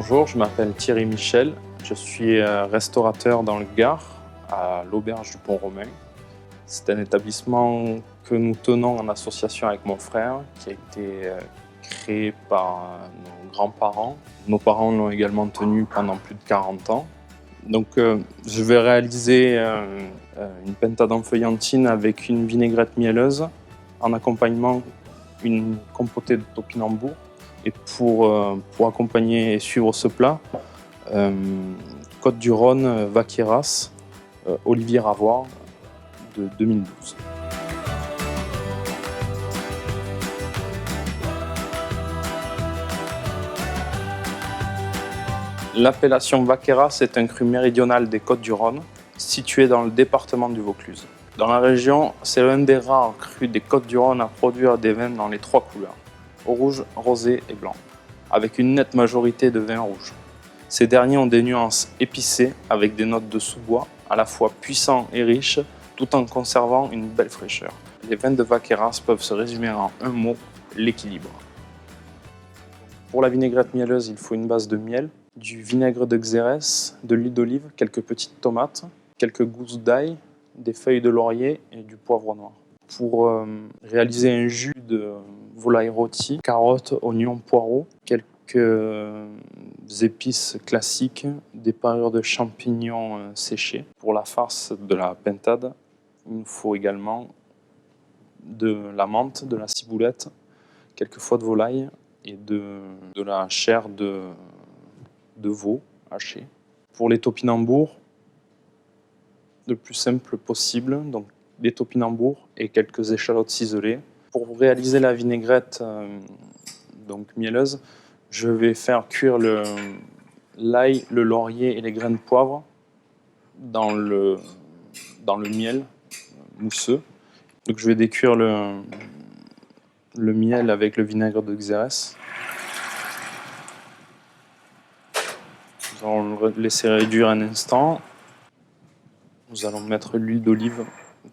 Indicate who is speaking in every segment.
Speaker 1: Bonjour, je m'appelle Thierry Michel, je suis restaurateur dans le Gard, à l'Auberge du Pont-Romain. C'est un établissement que nous tenons en association avec mon frère, qui a été créé par nos grands-parents. Nos parents l'ont également tenu pendant plus de 40 ans. Donc je vais réaliser une pentade en feuillantine avec une vinaigrette mielleuse, en accompagnement une compotée de topinambour. Et pour accompagner et suivre ce plat, Côtes-du-Rhône Vaqueras, Olivier Ravoire de 2012. L'appellation Vaqueras est un cru méridional des Côtes-du-Rhône, situé dans le département du Vaucluse. Dans la région, c'est l'un des rares crus des Côtes-du-Rhône à produire des vins dans les 3 couleurs, rouge, rosé et blanc, avec une nette majorité de vins rouges. Ces derniers ont des nuances épicées avec des notes de sous-bois à la fois puissants et riches, tout en conservant une belle fraîcheur. Les vins de Vaqueras peuvent se résumer en un mot, l'équilibre. Pour la vinaigrette mielleuse, il faut une base de miel, du vinaigre de Xérès, de l'huile d'olive, quelques petites tomates, quelques gousses d'ail, des feuilles de laurier et du poivre noir. Pour réaliser un jus de volaille rôtie, carottes, oignons, poireaux, quelques épices classiques, des parures de champignons séchés. Pour la farce de la pentade, il nous faut également de la menthe, de la ciboulette, quelques foies de volaille et de la chair de veau hachée. Pour les topinambours, le plus simple possible, donc des topinambours et quelques échalotes ciselées. Pour réaliser la vinaigrette donc mielleuse, je vais faire cuire l'ail, le laurier et les grains de poivre dans le miel mousseux. Donc je vais décuire le miel avec le vinaigre de Xérès. Nous allons le laisser réduire un instant. Nous allons mettre l'huile d'olive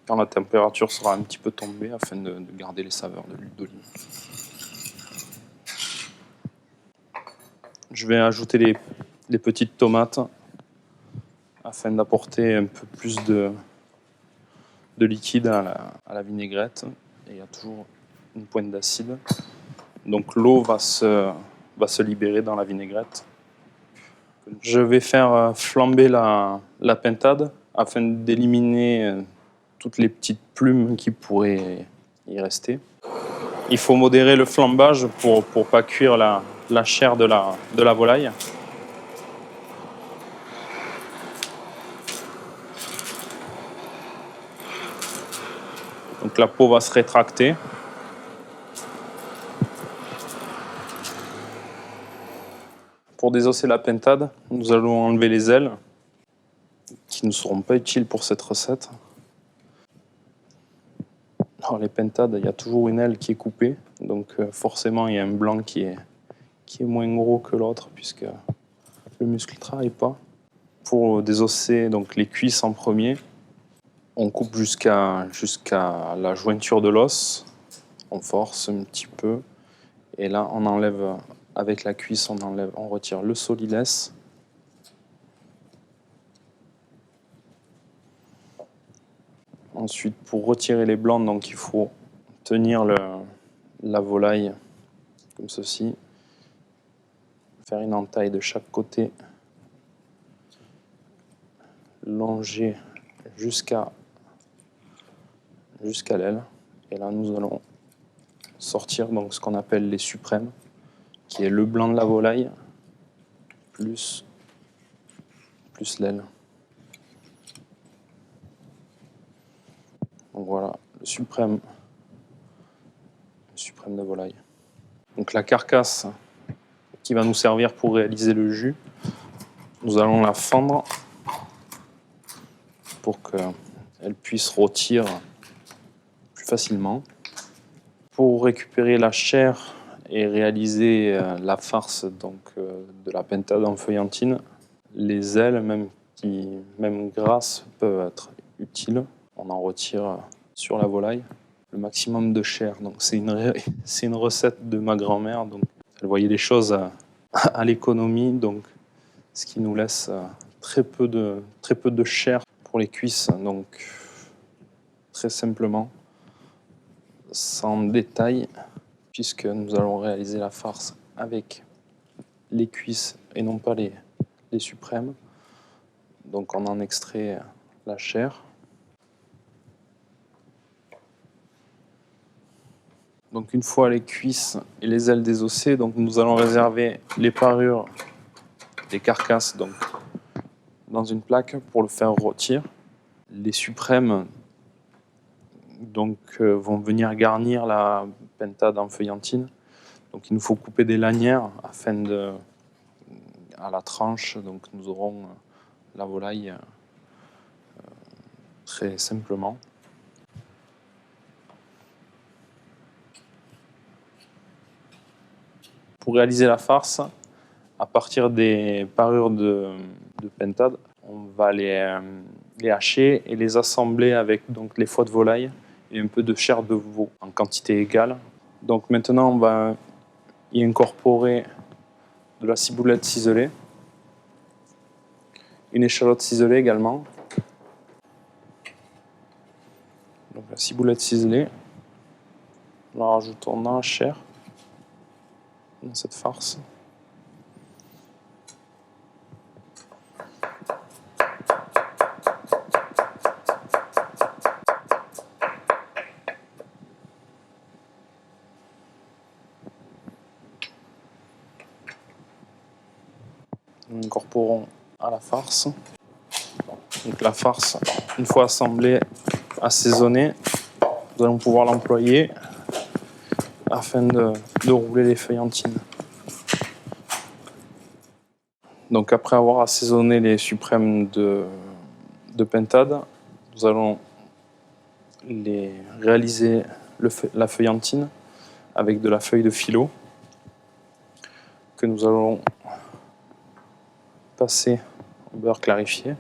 Speaker 1: quand la température sera un petit peu tombée afin de garder les saveurs de l'huile d'olive. Je vais ajouter les petites tomates afin d'apporter un peu plus de liquide à la vinaigrette. Et il y a toujours une pointe d'acide. Donc l'eau va se libérer dans la vinaigrette. Je vais faire flamber la pentade afin d'éliminer toutes les petites plumes qui pourraient y rester. Il faut modérer le flambage pour ne pas cuire la chair de la volaille. Donc la peau va se rétracter. Pour désosser la pentade, nous allons enlever les ailes qui ne seront pas utiles pour cette recette. Dans les pentades, il y a toujours une aile qui est coupée, donc forcément il y a un blanc qui est moins gros que l'autre puisque le muscle ne travaille pas. Pour désosser donc les cuisses en premier, on coupe jusqu'à la jointure de l'os, on force un petit peu et là on enlève avec la cuisse, on retire le solilès. Ensuite, pour retirer les blancs, donc, il faut tenir la volaille comme ceci, faire une entaille de chaque côté, longer jusqu'à l'aile. Et là, nous allons sortir donc, ce qu'on appelle les suprêmes, qui est le blanc de la volaille plus l'aile. Donc voilà, le suprême de volaille. Donc la carcasse qui va nous servir pour réaliser le jus, nous allons la fendre pour qu'elle puisse rôtir plus facilement. Pour récupérer la chair et réaliser la farce donc, de la pentade en feuillantine, les ailes, même grasses, peuvent être utiles. On en retire sur la volaille le maximum de chair. Donc c'est une recette de ma grand-mère. Donc elle voyait les choses à l'économie, donc ce qui nous laisse très peu de chair pour les cuisses. Donc très simplement, sans détail, puisque nous allons réaliser la farce avec les cuisses et non pas les suprêmes. Donc on en extrait la chair. Donc une fois les cuisses et les ailes désossées, donc nous allons réserver les parures des carcasses donc, dans une plaque pour le faire rôtir. Les suprêmes donc, vont venir garnir la pentade en feuillantine. Donc il nous faut couper des lanières afin de, à la tranche, donc nous aurons la volaille très simplement. Pour réaliser la farce, à partir des parures de pentade, on va les hacher et les assembler avec donc, les foies de volaille et un peu de chair de veau en quantité égale. Donc maintenant, on va y incorporer de la ciboulette ciselée, une échalote ciselée également. Donc la ciboulette ciselée, on la rajoutons dans la chair, dans cette farce. Nous incorporons à la farce. Donc la farce, une fois assemblée, assaisonnée, nous allons pouvoir l'employer afin de rouler les feuillantines. Donc après avoir assaisonné les suprêmes de pentade, nous allons les réaliser la feuillantine avec de la feuille de filo que nous allons passer au beurre clarifié.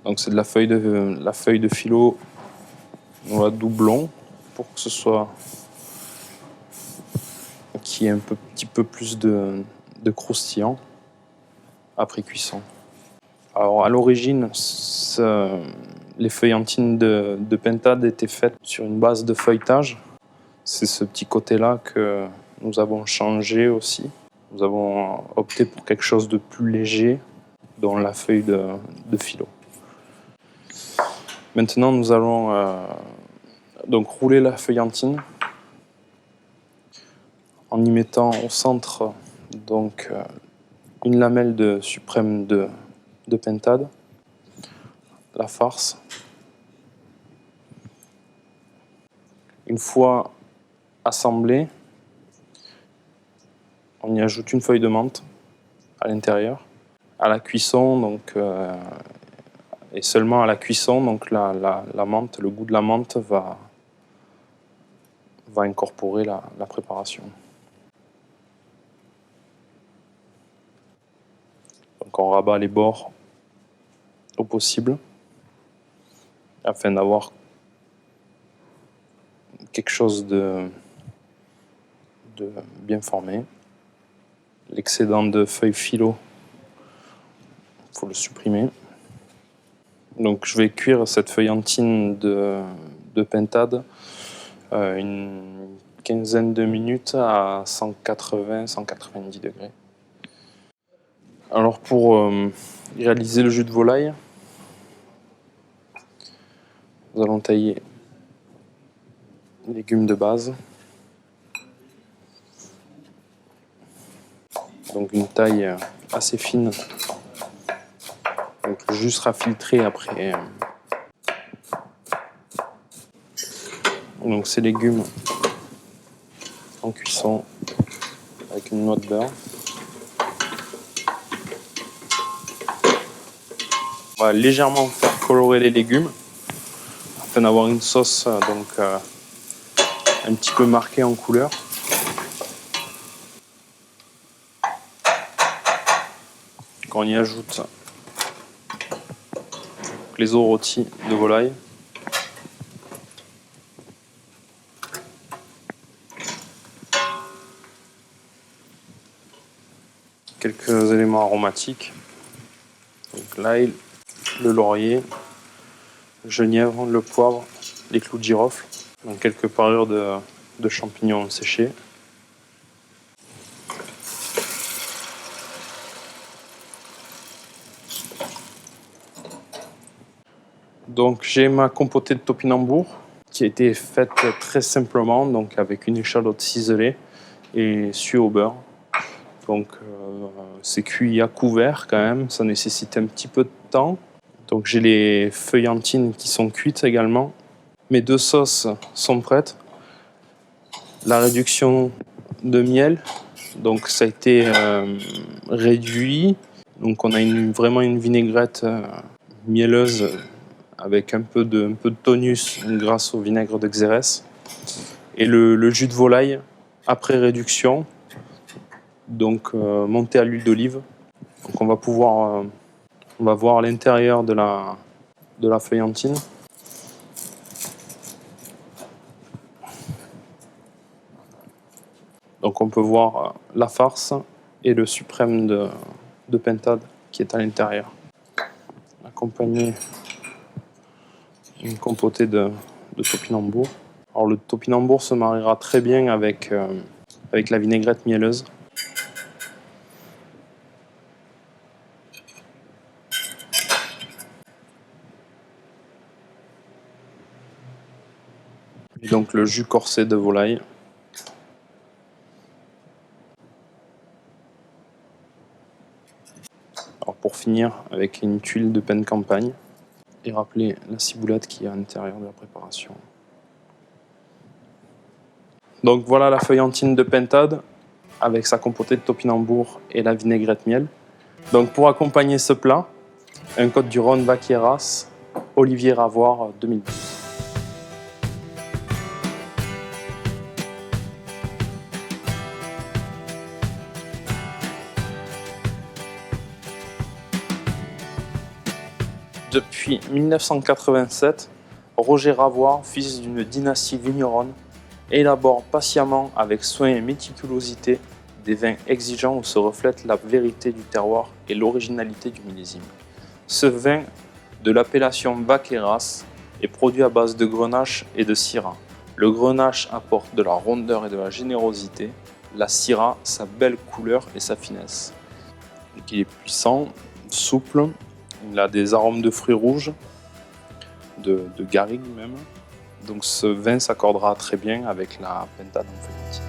Speaker 1: Donc c'est de la feuille de filo dans la doublon pour que ce soit qu'il y ait un petit peu plus de croustillant après cuisson. Alors à l'origine, les feuillantines de pentade étaient faites sur une base de feuilletage. C'est ce petit côté-là que nous avons changé aussi. Nous avons opté pour quelque chose de plus léger, dont la feuille de filo. Maintenant, nous allons donc rouler la feuillantine en y mettant au centre donc, une lamelle de suprême de pentade, la farce. Une fois assemblée, on y ajoute une feuille de menthe à l'intérieur. À la cuisson, donc, et seulement à la cuisson, donc la menthe, le goût de la menthe va incorporer la préparation. Donc on rabat les bords au possible afin d'avoir quelque chose de bien formé. L'excédent de feuilles filo, il faut le supprimer. Donc je vais cuire cette feuillantine de pentade une quinzaine de minutes à 180-190 degrés. Alors pour réaliser le jus de volaille, nous allons tailler les légumes de base. Donc une taille assez fine. Donc le jus sera filtré après. Donc ces légumes en cuisson avec une noix de beurre. On va légèrement faire colorer les légumes afin d'avoir une sauce donc, un petit peu marquée en couleur. Quand on y ajoute les os rôtis de volaille. quelques éléments aromatiques. Donc l'ail, le laurier, le genièvre, le poivre, les clous de girofle, donc quelques parures de champignons séchés. Donc j'ai ma compotée de topinambour qui a été faite très simplement, donc avec une échalote ciselée et suée au beurre. Donc c'est cuit à couvert quand même, ça nécessite un petit peu de temps. Donc j'ai les feuillantines qui sont cuites également. Mes deux sauces sont prêtes. La réduction de miel, donc ça a été réduit. Donc on a vraiment une vinaigrette mielleuse avec un peu de tonus grâce au vinaigre de Xérès. Et le jus de volaille après réduction, donc monté à l'huile d'olive. Donc on va voir l'intérieur de la feuillantine. Donc on peut voir la farce et le suprême de pintade qui est à l'intérieur. Accompagné d'une compotée de topinambour. Alors le topinambour se mariera très bien avec la vinaigrette mielleuse. Et donc le jus corsé de volaille. Alors pour finir avec une tuile de pain de campagne et rappeler la ciboulette qui est à l'intérieur de la préparation. Donc voilà la feuillantine de pintade avec sa compotée de topinambour et la vinaigrette miel. Donc pour accompagner ce plat, un Côtes-du-Rhône Vaqueras, Olivier Ravoire 2012. Depuis 1987, Roger Ravoire, fils d'une dynastie vigneronne, élabore patiemment avec soin et méticulosité des vins exigeants où se reflète la vérité du terroir et l'originalité du millésime. Ce vin, de l'appellation Vaqueras, est produit à base de grenache et de syrah. Le grenache apporte de la rondeur et de la générosité, la syrah sa belle couleur et sa finesse. Donc il est puissant, souple, il a des arômes de fruits rouges, de garrigue même. Donc ce vin s'accordera très bien avec la pintade en feuillantine.